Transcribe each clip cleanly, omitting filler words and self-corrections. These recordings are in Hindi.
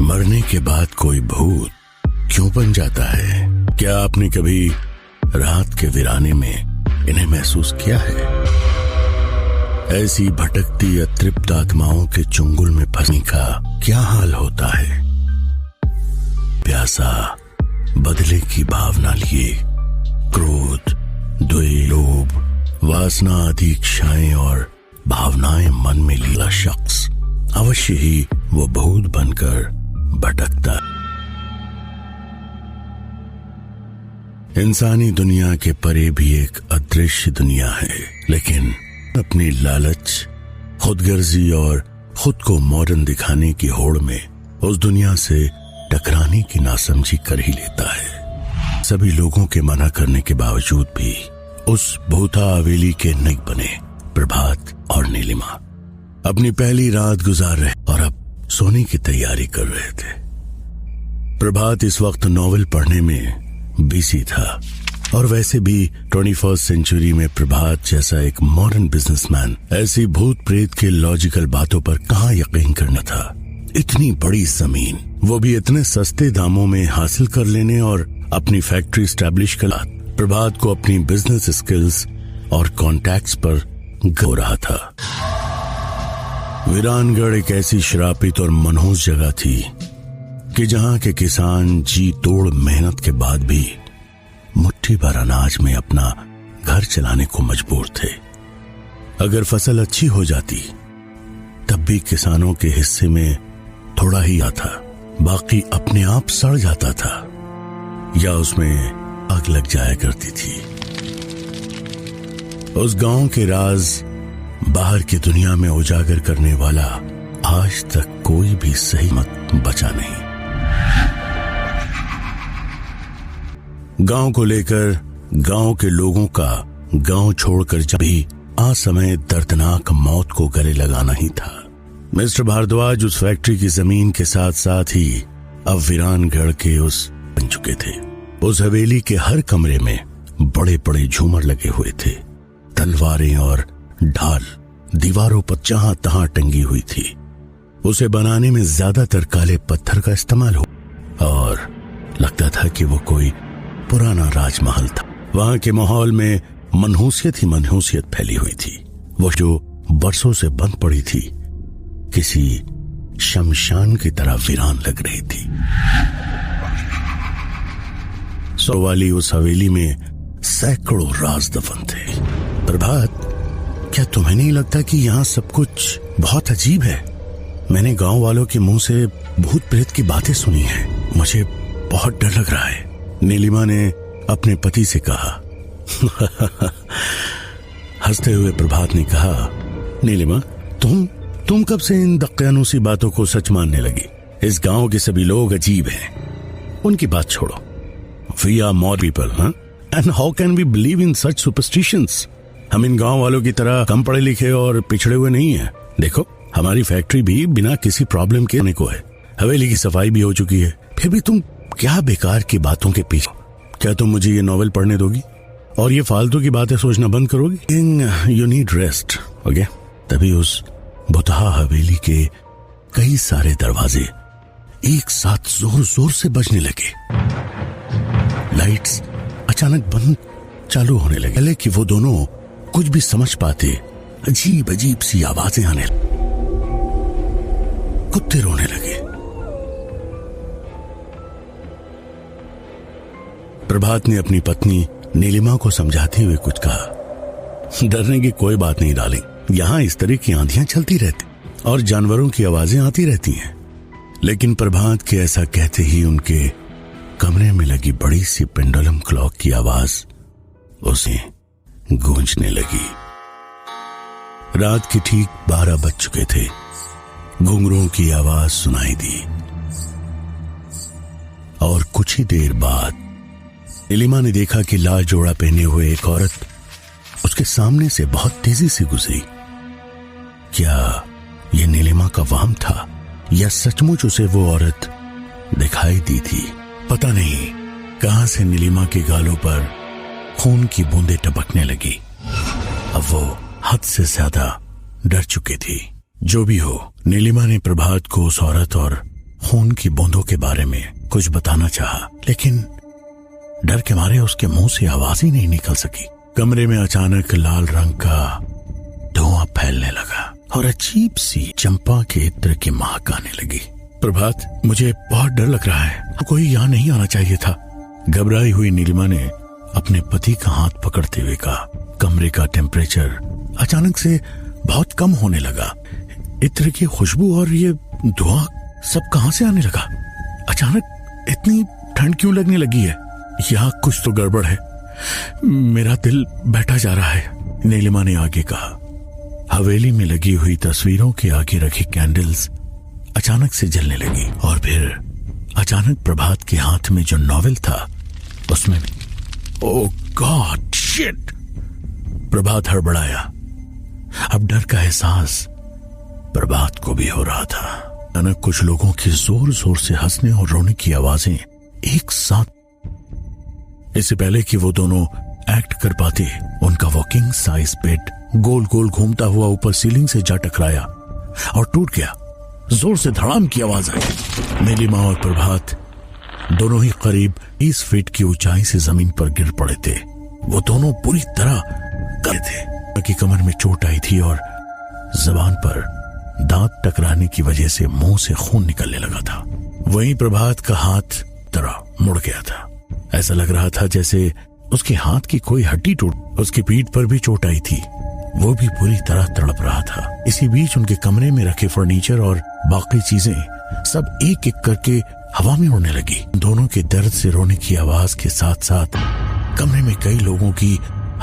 मरने के बाद कोई भूत क्यों बन जाता है? क्या आपने कभी रात के वीराने में इन्हें महसूस किया है? ऐसी भटकती अतृप्त आत्माओं के चुंगल में फंसने का क्या हाल होता है? प्यासा बदले की भावना लिए क्रोध, द्वेष, लोभ, वासना आदि इच्छाएं और भावनाएं मन में लीला शख्स अवश्य ही वो भूत बनकर भटकता है। इंसानी दुनिया के परे भी एक अदृश्य दुनिया है, लेकिन अपनी लालच, खुदगर्जी और खुद को मॉडर्न दिखाने की होड़ में उस दुनिया से टकराने की नासमझी कर ही लेता है। सभी लोगों के मना करने के बावजूद भी उस भूता हवेली के नग बने प्रभात और नीलिमा अपनी पहली रात गुजार रहे और अब सोने की तैयारी कर रहे थे। प्रभात इस वक्त नॉवेल पढ़ने में बिजी था और वैसे भी 21st सेंचुरी में प्रभात जैसा एक मॉडर्न बिजनेसमैन ऐसी भूत प्रेत के लॉजिकल बातों पर कहां यकीन करना था। इतनी बड़ी जमीन, वो भी इतने सस्ते दामों में हासिल कर लेने और अपनी फैक्ट्री स्टैब्लिश कर प्रभात को अपनी बिजनेस स्किल्स और कॉन्टैक्ट्स पर गो रहा था। वीरानगढ़ एक ऐसी श्रापित और मनहूस जगह थी कि जहां के किसान जी तोड़ मेहनत के बाद भी मुट्ठी भर अनाज में अपना घर चलाने को मजबूर थे। अगर फसल अच्छी हो जाती तब भी किसानों के हिस्से में थोड़ा ही आता, बाकी अपने आप सड़ जाता था या उसमें आग लग जाया करती थी। उस गांव के राज बाहर की दुनिया में उजागर करने वाला आज तक कोई भी सही मत बचा नहीं। गांव को लेकर गांव के लोगों का गांव छोड़कर जब भी असमय दर्दनाक मौत को गले लगाना ही था। मिस्टर भारद्वाज उस फैक्ट्री की जमीन के साथ साथ ही अब वीरानगढ़ के उस बन चुके थे। उस हवेली के हर कमरे में बड़े बड़े झूमर लगे हुए थे। तलवारें और ढाल दीवारों पर जहां तहां टंगी हुई थी। उसे बनाने में ज्यादातर काले पत्थर का इस्तेमाल हुआ और लगता था कि वो कोई पुराना राजमहल था। वहां के माहौल में मनहूसियत ही मनहूसियत फैली हुई थी। वो जो बरसों से बंद पड़ी थी किसी शमशान की तरह वीरान लग रही थी। सौ वाली उस हवेली में सैकड़ों राज दफन थे। प्रभात, क्या तुम्हें नहीं लगता कि यहाँ सब कुछ बहुत अजीब है? मैंने गांव वालों के मुंह से भूत प्रेत की बातें सुनी हैं। मुझे बहुत डर लग रहा है। नीलिमा ने अपने पति से कहा। हंसते हुए प्रभात ने कहा, नीलिमा, तुम कब से इन दक्यानूसी बातों को सच मानने लगी? इस गांव के सभी लोग अजीब हैं। उनकी बात छोड़ो। We are more people, huh? And how can we believe in such superstitions? हम इन गांव वालों की तरह कम पढ़े लिखे और पिछड़े हुए नहीं हैं। देखो, हमारी फैक्ट्री भी बिना किसी प्रॉब्लम के होने को है। हवेली की सफाई भी हो चुकी है। फिर भी तुम क्या बेकार की बातों के पीछे? क्या तुम मुझे ये नॉवेल पढ़ने दोगी और ये फालतू की बातें सोचना बंद करोगी? You need rest, okay? तभी उस बुतहा हवेली के कई सारे दरवाजे एक साथ जोर जोर से बजने लगे। लाइट्स अचानक बंद चालू होने लगे। पहले कि वो दोनों कुछ भी समझ पाते, अजीब अजीब सी आवाजें आने लगी। कुत्ते रोने लगे। प्रभात ने अपनी पत्नी नीलिमा को समझाते हुए कुछ कहा। डरने की कोई बात नहीं डार्लिंग, यहां इस तरह की आंधियां चलती रहती और जानवरों की आवाजें आती रहती हैं। लेकिन प्रभात के ऐसा कहते ही उनके कमरे में लगी बड़ी सी पेंडुलम क्लॉक की आवाज उसे गूंजने लगी। रात के ठीक 12 बज चुके थे। घुंघरूओं की आवाज सुनाई दी और कुछ ही देर बाद नीलिमा ने देखा कि लाल जोड़ा पहने हुए एक औरत उसके सामने से बहुत तेजी से गुजरी। क्या यह नीलिमा का वहम था या सचमुच उसे वो औरत दिखाई दी थी? पता नहीं कहां से नीलिमा के गालों पर खून की बूंदें टपकने लगी। अब वो हद से ज्यादा डर चुकी थी। जो भी हो, नीलिमा ने प्रभात को उस औरत और खून की बूंदों के बारे में कुछ बताना चाहा, लेकिन डर के मारे उसके मुंह से आवाज ही नहीं निकल सकी। कमरे में अचानक लाल रंग का धुआं फैलने लगा और अजीब सी चंपा के इत्र की महक आने लगी। प्रभात, मुझे बहुत डर लग रहा है, कोई यहाँ नहीं आना चाहिए था। घबराई हुई नीलिमा ने अपने पति का हाथ पकड़ते हुए कहा। कमरे का टेम्परेचर अचानक से बहुत कम होने लगा। इत्र की खुशबू और ये धुआं सब कहां से आने लगा? अचानक इतनी ठंड क्यों लगने लगी है? यहाँ कुछ तो गड़बड़ है, मेरा दिल बैठा जा रहा है, नीलिमा ने आगे कहा। हवेली में लगी हुई तस्वीरों के आगे रखी कैंडल्स अचानक से जलने लगी और फिर अचानक प्रभात के हाथ में जो नॉवेल था उसमें ओह गॉड शिट! प्रभात हड़बड़ाया। अब डर का एहसास प्रभात को भी हो रहा था। अचानक कुछ लोगों की जोर जोर से हंसने और रोने की आवाजें एक साथ। इससे पहले कि वो दोनों एक्ट कर पाते, उनका वॉकिंग साइज बेड गोल गोल घूमता हुआ ऊपर सीलिंग से जा टकराया और टूट गया। जोर से धड़ाम की आवाज आई। नीलिमा और प्रभात दोनों ही करीब 20 फीट की ऊंचाई से जमीन पर गिर पड़े थे। वो दोनों पूरी तरह गए थे। उनकी कमर में चोट आई थी और जबान पर दांत टकराने की वजह से मुंह से खून निकलने लगा था। वहीं प्रभात का हाथ तरह मुड़ गया था। ऐसा लग रहा था जैसे उसके हाथ की कोई हड्डी टूट। उसकी पीठ पर भी चोट आई थी, वो भी पूरी तरह तड़प रहा था। इसी बीच उनके कमरे में रखे फर्नीचर और बाकी चीजें सब एक एक करके हवा में उड़ने लगी। दोनों के दर्द से रोने की आवाज के साथ साथ कमरे में कई लोगों की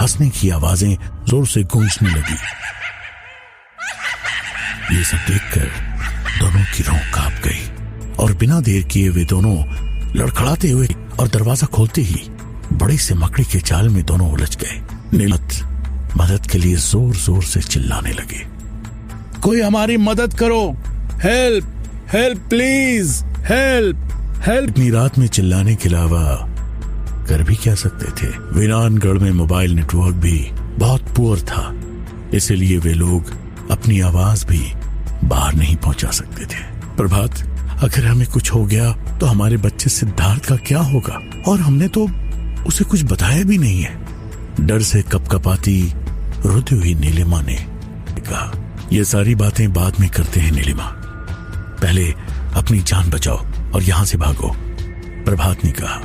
हंसने की आवाजें जोर से गूंजने लगी। ये सब देखकर दोनों की रूह कांप गई और बिना देर किए वे दोनों लड़खड़ाते हुए और दरवाजा खोलते ही बड़ी से मकड़ी के जाल में दोनों उलझ गए। नीलत मदद के लिए जोर जोर से चिल्लाने लगे, कोई हमारी मदद करो, help help please, help help. इतनी रात में चिल्लाने के अलावा कर भी क्या सकते थे? वीरानगढ़ में मोबाइल नेटवर्क भी बहुत पुअर था, इसीलिए वे लोग अपनी आवाज भी बाहर नहीं पहुंचा सकते थे। प्रभात, अगर हमें कुछ हो गया तो हमारे बच्चे सिद्धार्थ का क्या होगा? और हमने तो उसे कुछ बताया भी नहीं है। डर से कपकपाती रोती हुई नीलिमा ने कहा, ये सारी बातें बाद में करते हैं नीलिमा, पहले अपनी जान बचाओ और यहां से भागो, प्रभात ने कहा।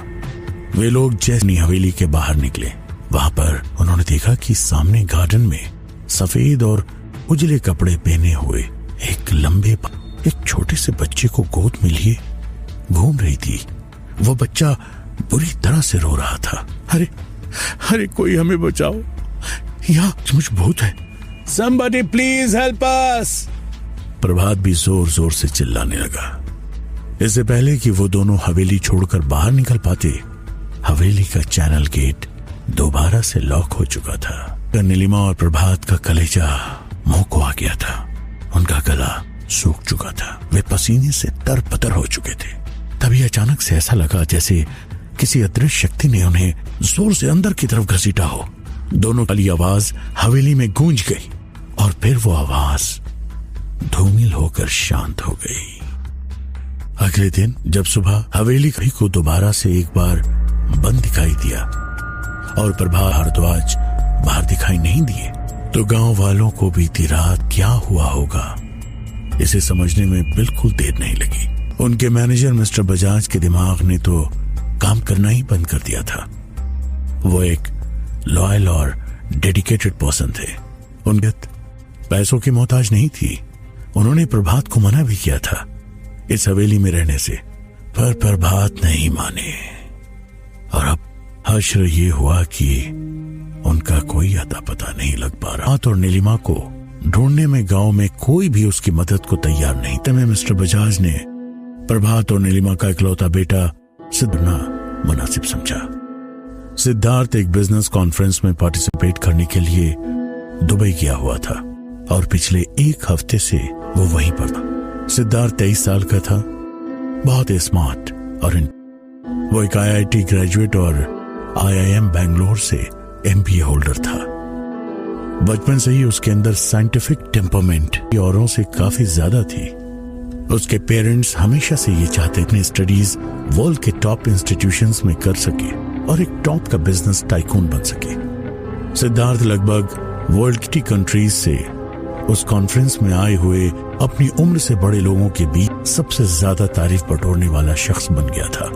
वे लोग जैसे हवेली के बाहर निकले, वहां पर उन्होंने देखा कि सामने गार्डन में सफेद और उजले कपड़े पहने हुए एक छोटे से बच्चे को गोद में लिए घूम रही थी। वो बच्चा बुरी तरह से रो रहा था। अरे अरे कोई हमें बचाओ, यहाँ कुछ भूत है, somebody please help us। प्रभात भी जोर जोर से चिल्लाने लगा। इससे पहले कि वो दोनों हवेली छोड़कर बाहर निकल पाते, हवेली का चैनल गेट दोबारा से लॉक हो चुका था। नीलिमा और प्रभात का कलेजा मुंह को आ गया था। उनका गला सूख चुका था, वे पसीने से तरपतर हो चुके थे। तभी अचानक से ऐसा लगा जैसे किसी अदृश्य शक्ति ने उन्हें जोर से अंदर की तरफ घसीटा हो। दोनों वाली आवाज हवेली में गूंज गई और फिर वो आवाज धूमिल होकर शांत हो गई। अगले दिन जब सुबह हवेली को दोबारा से एक बार बंद दिखाई दिया और प्रभा भारद्वाज बाहर दिखाई नहीं दिए, तो गांव वालों को बीती रात क्या हुआ होगा इसे समझने में बिल्कुल देर नहीं लगी। उनके मैनेजर मिस्टर बजाज के दिमाग ने तो काम करना ही बंद कर दिया था। वो एक लॉयल और डेडिकेटेड पर्सन थे। उनके पैसों की मोहताज नहीं थी। उन्होंने प्रभात को मना भी किया था इस हवेली में रहने से, पर प्रभात नहीं माने। और अब हश्र ये हुआ कि उनका कोई अता पता नहीं लग पा रहा। और नीलिमा को ढूंढने में गांव में कोई भी उसकी मदद को तैयार नहीं। तभी मिस्टर बजाज ने प्रभात और नीलिमा का इकलौता बेटा सिद्धार्थ मुनासिब समझा। सिद्धार्थ एक बिजनेस कॉन्फ्रेंस में पार्टिसिपेट करने के लिए दुबई गया हुआ था और पिछले एक हफ्ते से वो वहीं पर था। सिद्धार्थ 23 साल का था, बहुत स्मार्ट और वो एक IIT ग्रेजुएट और IIM बैंगलोर से MBA होल्डर था। बचपन से ही उसके अंदर साइंटिफिक टेम्परमेंट औरों से काफी ज्यादा थी उसके पेरेंट्स हमेशा से ये चाहते अपने स्टडीज वर्ल्ड के टॉप इंस्टीट्यूशंस में कर सके और एक टॉप का बिजनेस टाइकून बन सके। सिद्धार्थ लगभग वर्ल्ड की कंट्रीज से उस कॉन्फ्रेंस में आए हुए अपनी उम्र से बड़े लोगों के बीच सबसे ज्यादा तारीफ बटोरने वाला शख्स बन गया था।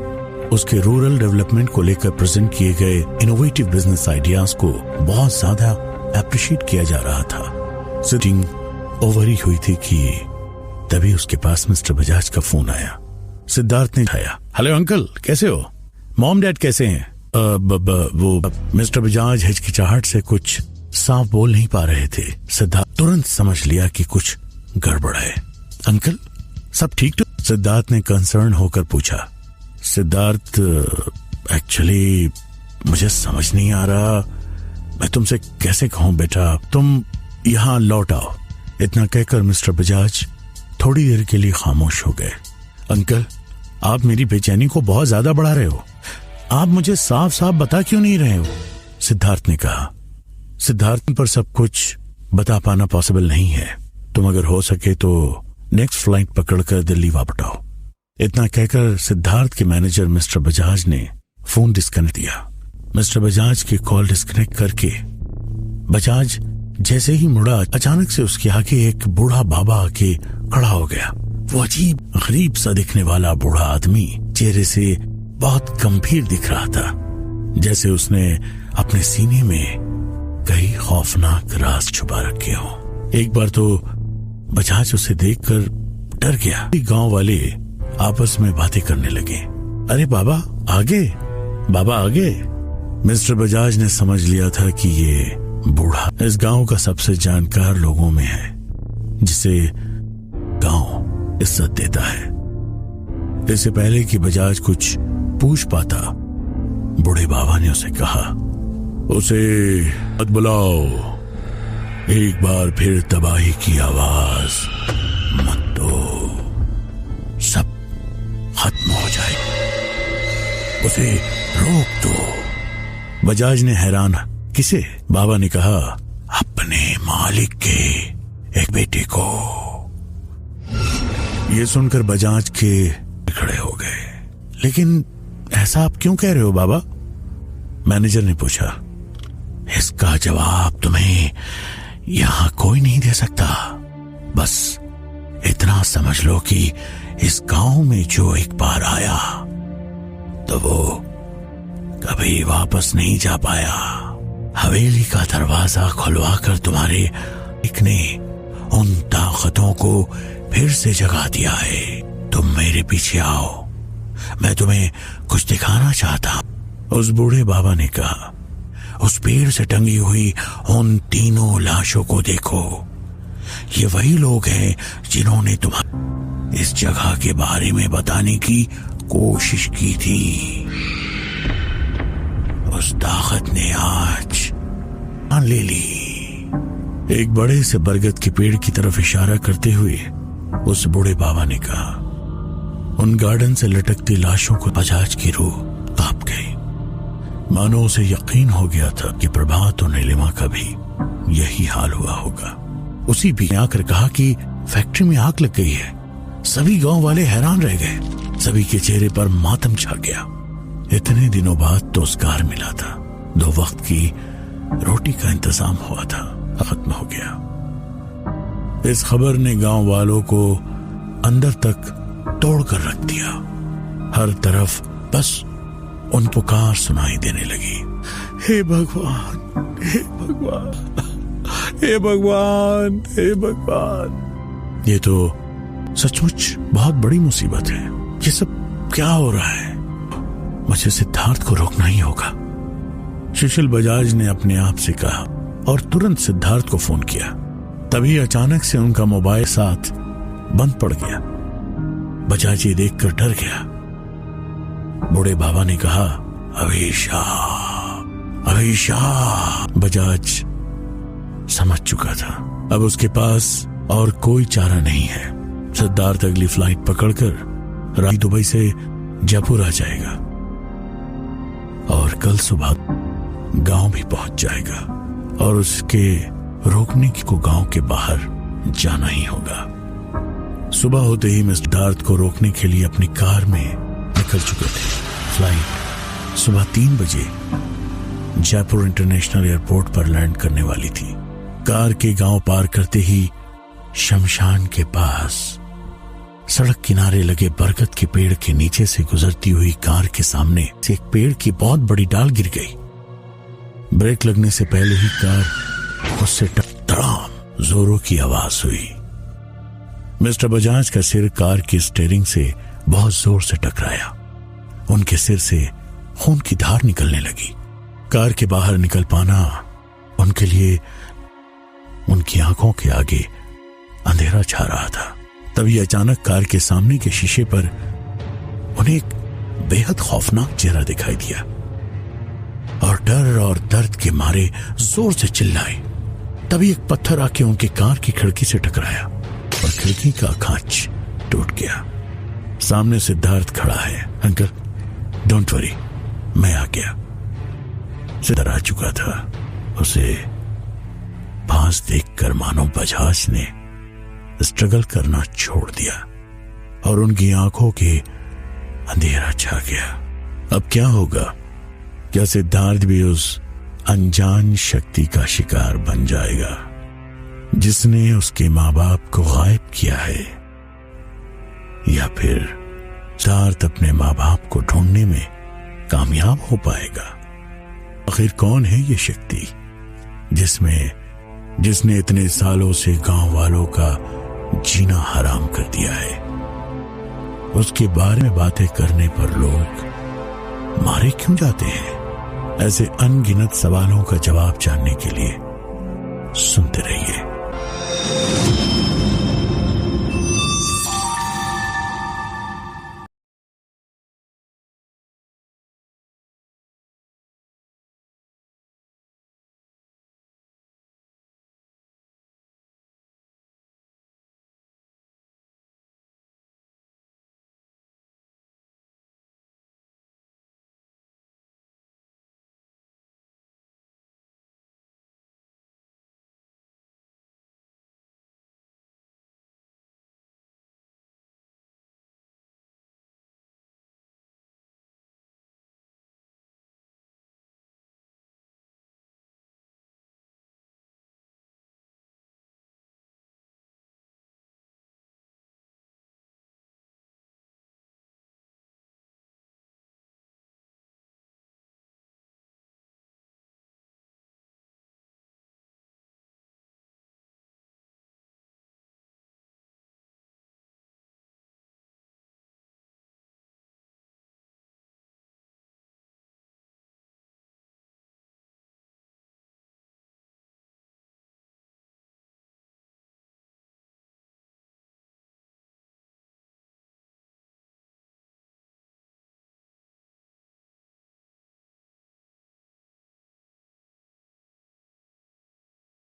उसके रूरल डेवलपमेंट को लेकर प्रेजेंट किए गए इनोवेटिव बिजनेस आइडियाज को बहुत ज्यादा अप्रिशिएट किया जा रहा था। सिटिंग ओवर ही हुई थी कि तभी उसके पास मिस्टर बजाज का फोन आया। सिद्धार्थ ने उठाया। हेलो अंकल, कैसे हो? मॉम डैड कैसे हैं? वो मिस्टर बजाज हिचकिचाहट से कुछ साफ बोल नहीं पा रहे थे। सिद्धार्थ तुरंत समझ लिया कि कुछ गड़बड़ है। अंकल सब ठीक तो? सिद्धार्थ ने कंसर्न होकर पूछा। सिद्धार्थ एक्चुअली मुझे समझ नहीं आ रहा, मैं तुमसे कैसे कहूं बेटा, तुम यहां लौट आओ। इतना कहकर मिस्टर बजाज थोड़ी देर के लिए खामोश हो गए। अंकल आप मेरी बेचैनी को बहुत ज्यादा बढ़ा रहे हो, आप मुझे साफ साफ बता क्यों नहीं रहे हो? सिद्धार्थ ने कहा। सिद्धार्थ पर सब कुछ बता पाना पॉसिबल नहीं है, तुम अगर हो सके तो नेक्स्ट फ्लाइट पकड़कर दिल्ली वापस आओ। इतना कहकर सिद्धार्थ के मैनेजर मिस्टर बजाज ने फोन डिस्कनेक्ट किया। मिस्टर बजाज की कॉल डिस्कनेक्ट करके बजाज जैसे ही मुड़ा, अचानक से उसके आगे एक बूढ़ा बाबा आके खड़ा हो गया। वो अजीब गरीब सा दिखने वाला बूढ़ा आदमी चेहरे से बहुत गंभीर दिख रहा था, जैसे उसने अपने सीने में कई खौफनाक राज छुपा रखे हो। एक बार तो बजाज उसे देखकर डर गया। गांव वाले आपस में बातें करने लगे। अरे बाबा आगे, बाबा आगे। मिस्टर बजाज ने समझ लिया था कि ये बूढ़ा इस गांव का सबसे जानकार लोगों में है, जिसे गांव इज्जत देता है। इससे पहले कि बजाज कुछ पूछ पाता, बूढ़े बाबा ने उसे कहा, उसे मत बुलाओ, एक बार फिर तबाही की आवाज मत दो, सब खत्म हो जाए, उसे रोक दो। बजाज ने हैरान, किसे? बाबा ने कहा, अपने मालिक के एक बेटे को। ये सुनकर बजाज के खड़े हो गए। लेकिन ऐसा आप क्यों कह रहे हो बाबा? मैनेजर ने पूछा। इसका जवाब तुम्हें यहां कोई नहीं दे सकता, बस इतना समझ लो कि इस गांव में जो एक बार आया तो वो कभी वापस नहीं जा पाया। हवेली का दरवाजा खुलवाकर तुम्हारे एक ने उन ताकतों को फिर से जगा दिया है। तुम मेरे पीछे आओ, मैं तुम्हें कुछ दिखाना चाहता हूं। उस बूढ़े बाबा ने कहा, उस पेड़ से टंगी हुई उन तीनों लाशों को देखो, ये वही लोग हैं जिन्होंने तुम्हें इस जगह के बारे में बताने की कोशिश की थी। उस ताकत ने आज जान ले ली। एक बड़े से बरगद के पेड़ की तरफ इशारा करते हुए उस बूढ़े बाबा ने कहा। उन गार्डन से लटकती लाशों को बजाज की रूह कांप गई, मानो उसे यकीन हो गया था कि प्रभात और नीलिमा का भी यही हाल हुआ होगा। उसी भी आकर कहा कि फैक्ट्री में आग लग गई है। सभी गांव वाले हैरान रह गए, सभी के चेहरे पर मातम छा गया। इतने दिनों बाद तो उसकार मिला था, 2 वक्त की रोटी का इंतजाम हुआ था, खत्म हो गया। इस खबर ने गांव वालों को अंदर तक तोड़कर रख दिया। हर तरफ बस उन पुकार सुनाई देने लगी, हे भगवान, हे भगवान, हे भगवान, हे भगवान। ये तो सचमुच बहुत बड़ी मुसीबत है। ये सब क्या हो रहा है? मुझे सिद्धार्थ को रोकना ही होगा, सुशील बजाज ने अपने आप से कहा और तुरंत सिद्धार्थ को फोन किया। तभी अचानक से उनका मोबाइल साथ बंद पड़ गया। बजाज ये देखकर डर गया। बूढ़े बाबा ने कहा, अभिषा, अभिषा। बजाज समझ चुका था अब उसके पास और कोई चारा नहीं है। सिद्धार्थ अगली फ्लाइट पकड़कर रात दुबई से जयपुर आ जाएगा और कल सुबह गांव भी पहुंच जाएगा और उसके रोकने को गांव के बाहर जाना ही होगा। सुबह होते ही मिस्टर सिद्धार्थ को रोकने के लिए अपनी कार में निकल चुके थे। फ्लाइट सुबह 3 बजे जयपुर इंटरनेशनल एयरपोर्ट पर लैंड करने वाली थी। कार के गांव पार करते ही शमशान के पास सड़क किनारे लगे बरगद के पेड़ के नीचे से गुजरती हुई कार के सामने से एक पेड़ की बहुत बड़ी डाल गिर गई। ब्रेक लगने से पहले ही कार उससे धड़ाम जोरों की आवाज हुई। मिस्टर बजाज का सिर कार की स्टीयरिंग से बहुत जोर से टकराया। उनके सिर से खून की धार निकलने लगी। कार के बाहर निकल पाना उनके लिए उनकी आंखों के आगे अंधेरा छा रहा था। तभी अचानक कार के सामने के शीशे पर उन्हें एक बेहद खौफनाक चेहरा दिखाई दिया और डर और दर्द के मारे जोर से चिल्लाए। तभी एक पत्थर आके उनकी कार की खिड़की से टकराया और खिड़की का कांच टूट गया। सामने सिद्धार्थ खड़ा है। अंकल डोंट वरी, मैं आ गया। सिद्धार्थ आ चुका था। उसे पास देखकर मानो बजाज ने स्ट्रगल करना छोड़ दिया और उनकी आंखों के अंधेरा छा गया। अब क्या होगा? क्या सिद्धार्थ भी उस अनजान शक्ति का शिकार बन जाएगा जिसने उसके माँ बाप को गायब किया है, या फिर सिद्धार्थ अपने माँ बाप को ढूंढने में कामयाब हो पाएगा? आखिर कौन है ये शक्ति जिसने इतने सालों से गांव वालों का जीना हराम कर दिया है? उसके बारे में बातें करने पर लोग मारे क्यों जाते हैं? ऐसे अनगिनत सवालों का जवाब जानने के लिए सुनते रहिए।